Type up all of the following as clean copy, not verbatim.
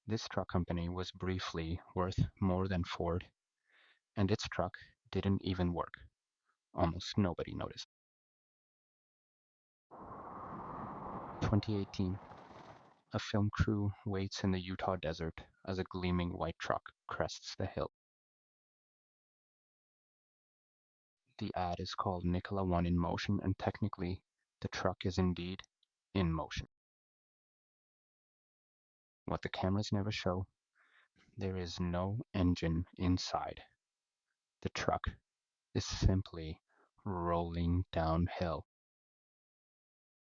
This truck company was briefly worth more than Ford, and its truck didn't even work. Almost nobody noticed. 2018. A film crew waits in the Utah desert as a gleaming white truck crests the hill. The ad is called Nikola One In Motion, and technically, the truck is indeed in motion. What the cameras never show, there is no engine inside. The truck is simply rolling downhill.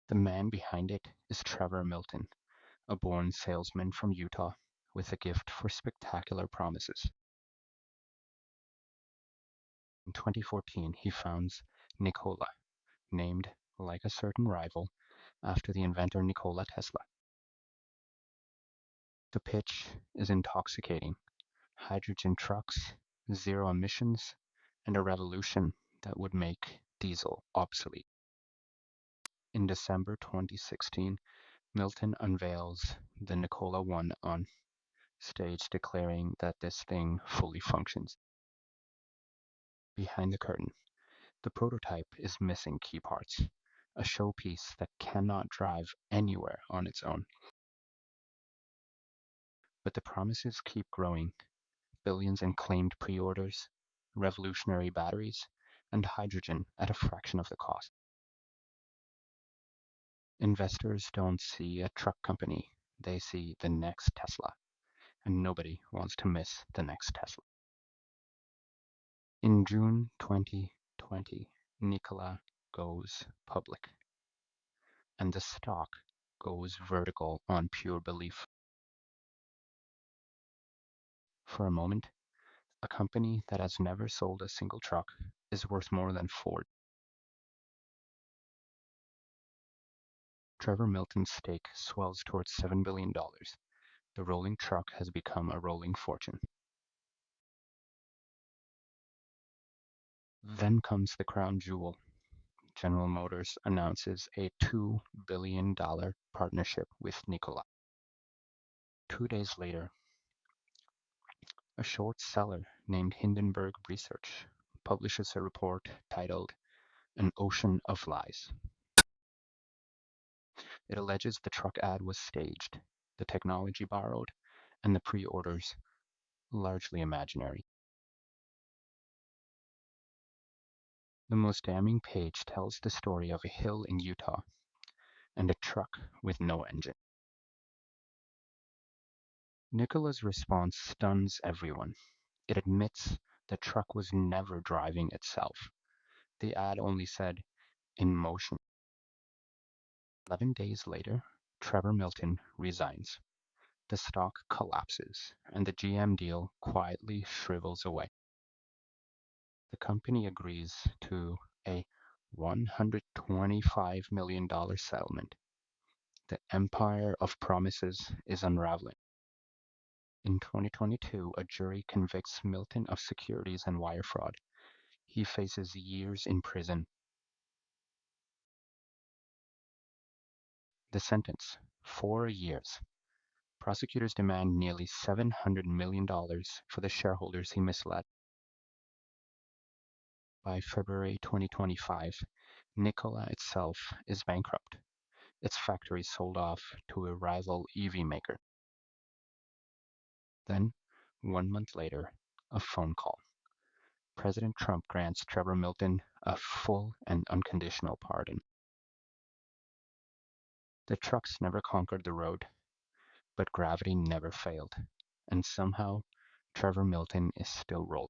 The man behind it is Trevor Milton, a born salesman from Utah with a gift for spectacular promises. In 2014, he founds Nikola, named, like a certain rival, after the inventor Nikola Tesla. The pitch is intoxicating: hydrogen trucks, zero emissions, and a revolution that would make diesel obsolete. In December 2016, Milton unveils the Nikola One on stage, declaring that this thing fully functions. Behind the curtain, the prototype is missing key parts, a showpiece that cannot drive anywhere on its own. But the promises keep growing: billions in claimed pre-orders, revolutionary batteries, and hydrogen at a fraction of the cost. Investors don't see a truck company, they see the next Tesla, and nobody wants to miss the next Tesla. In June 2020, Nikola goes public, and the stock goes vertical on pure belief. For a moment, a company that has never sold a single truck is worth more than Ford. Trevor Milton's stake swells towards $7 billion. The rolling truck has become a rolling fortune. Then comes the crown jewel. General Motors announces a $2 billion partnership with Nikola. 2 days later, a short seller named Hindenburg Research publishes a report titled "An Ocean of Lies." It alleges the truck ad was staged, the technology borrowed, and the pre-orders largely imaginary. The most damning page tells the story of a hill in Utah and a truck with no engine. Nikola's response stuns everyone. It admits the truck was never driving itself. The ad only said, "in motion." 11 days later, Trevor Milton resigns. The stock collapses, and the GM deal quietly shrivels away. The company agrees to a $125 million settlement. The empire of promises is unraveling. In 2022, a jury convicts Milton of securities and wire fraud. He faces years in prison. The sentence: 4 years. Prosecutors demand nearly $700 million for the shareholders he misled. By February 2025, Nikola itself is bankrupt. Its factory sold off to a rival EV maker. Then, 1 month later, a phone call. President Trump grants Trevor Milton a full and unconditional pardon. The trucks never conquered the road, but gravity never failed, and somehow Trevor Milton is still rolling.